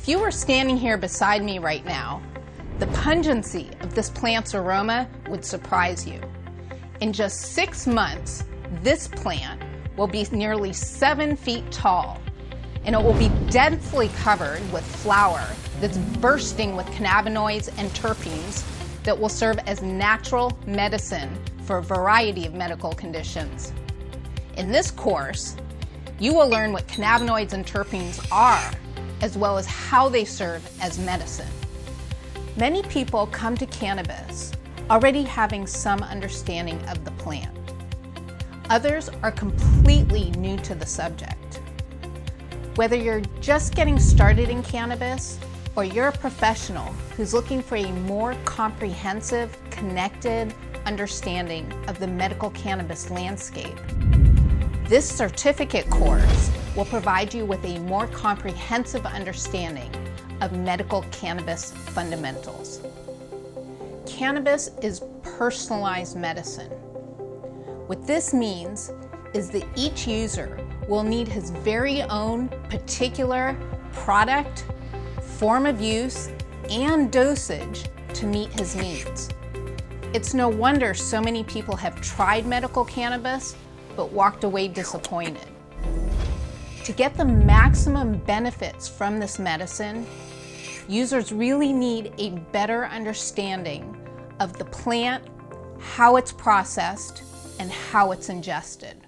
you were standing here beside me right now, the pungency of this plant's aroma would surprise you. In just 6 months, this plant will be nearly 7 feet tall, and it will be densely covered with flower that's bursting with cannabinoids and terpenes that will serve as natural medicine for a variety of medical conditions. In this course, you will learn what cannabinoids and terpenes are, as well as how they serve as medicine. Many people come to cannabis already having some understanding of the plant. Others are completely new to the subject. Whether you're just getting started in cannabis or you're a professional who's looking for a more comprehensive, connected understanding of the medical cannabis landscape, this certificate course will provide you with a more comprehensive understanding of medical cannabis fundamentals. Cannabis is personalized medicine. What this means is that each user will need his very own particular product, form of use, and dosage to meet his needs. It's no wonder so many people have tried medical cannabis but walked away disappointed. To get the maximum benefits from this medicine, users really need a better understanding of the plant, how it's processed, and how it's ingested.